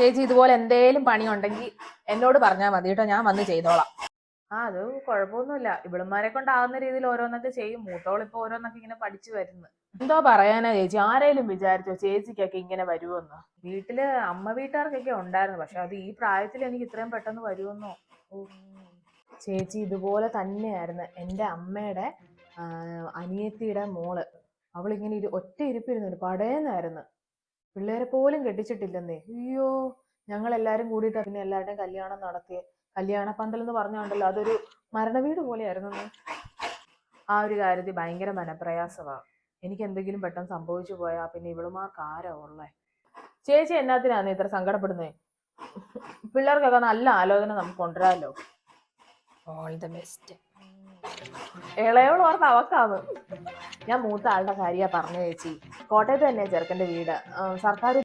ചേച്ചി ഇതുപോലെ എന്തേലും പണി ഉണ്ടെങ്കിൽ എന്നോട് പറഞ്ഞാൽ മതി കേട്ടോ, ഞാൻ വന്ന് ചെയ്തോളാം. അത് കുഴപ്പമൊന്നുമില്ല, ഇവിടുമാരെ കൊണ്ടാവുന്ന രീതിയിൽ ഓരോന്നൊക്കെ ചെയ്യും. മൂത്തോളിപ്പോ ഓരോന്നൊക്കെ ഇങ്ങനെ പഠിച്ചു വരുന്നു. എന്തോ പറയാനാ ചേച്ചി, ആരേലും വിചാരിച്ചോ ചേച്ചിക്കൊക്കെ ഇങ്ങനെ വരുമെന്നോ? വീട്ടില് അമ്മ വീട്ടുകാർക്കൊക്കെ ഉണ്ടായിരുന്നു, പക്ഷെ അത് ഈ പ്രായത്തിൽ എനിക്ക് ഇത്രയും പെട്ടെന്ന് വരുമെന്നോ? ചേച്ചി ഇതുപോലെ തന്നെയായിരുന്നു എൻ്റെ അമ്മയുടെ അനിയത്തിയുടെ മോള്. അവളിങ്ങനെ ഒറ്റ ഇരിപ്പിരുന്നു, പടയെന്നായിരുന്നു. പിള്ളേരെ പോലും കെട്ടിച്ചിട്ടില്ലെന്നേ. അയ്യോ, ഞങ്ങൾ എല്ലാരും കൂടിയിട്ട് പിന്നെ എല്ലാവരുടെയും കല്യാണം നടത്തി. കല്യാണ പന്തൽ എന്ന് പറഞ്ഞുണ്ടല്ലോ, അതൊരു മരണവീട് പോലെയായിരുന്നു. ആ ഒരു കാര്യത്തിൽ ഭയങ്കര മനപ്രയാസമാണ്. എനിക്ക് എന്തെങ്കിലും പെട്ടെന്ന് സംഭവിച്ചു പോയാ പിന്നെ ഇവളുമാർക്ക് ആരാ ഉള്ളേ? ചേച്ചി എന്നാത്തിനാന്ന് ഇത്ര സങ്കടപ്പെടുന്നേ? പിള്ളേർക്കൊക്കെ നല്ല ആലോചന നമുക്ക് കൊണ്ടുവരാമല്ലോ. All the best. ഇളയോട് ഓർത്ത് അവക്കാന്ന്. ഞാൻ മൂത്ത ആളുടെ കാര്യ പറഞ്ഞു ചേച്ചി. കോട്ടയത്ത് തന്നെ ചെറുക്കൻ്റെ വീട്. സർക്കാർ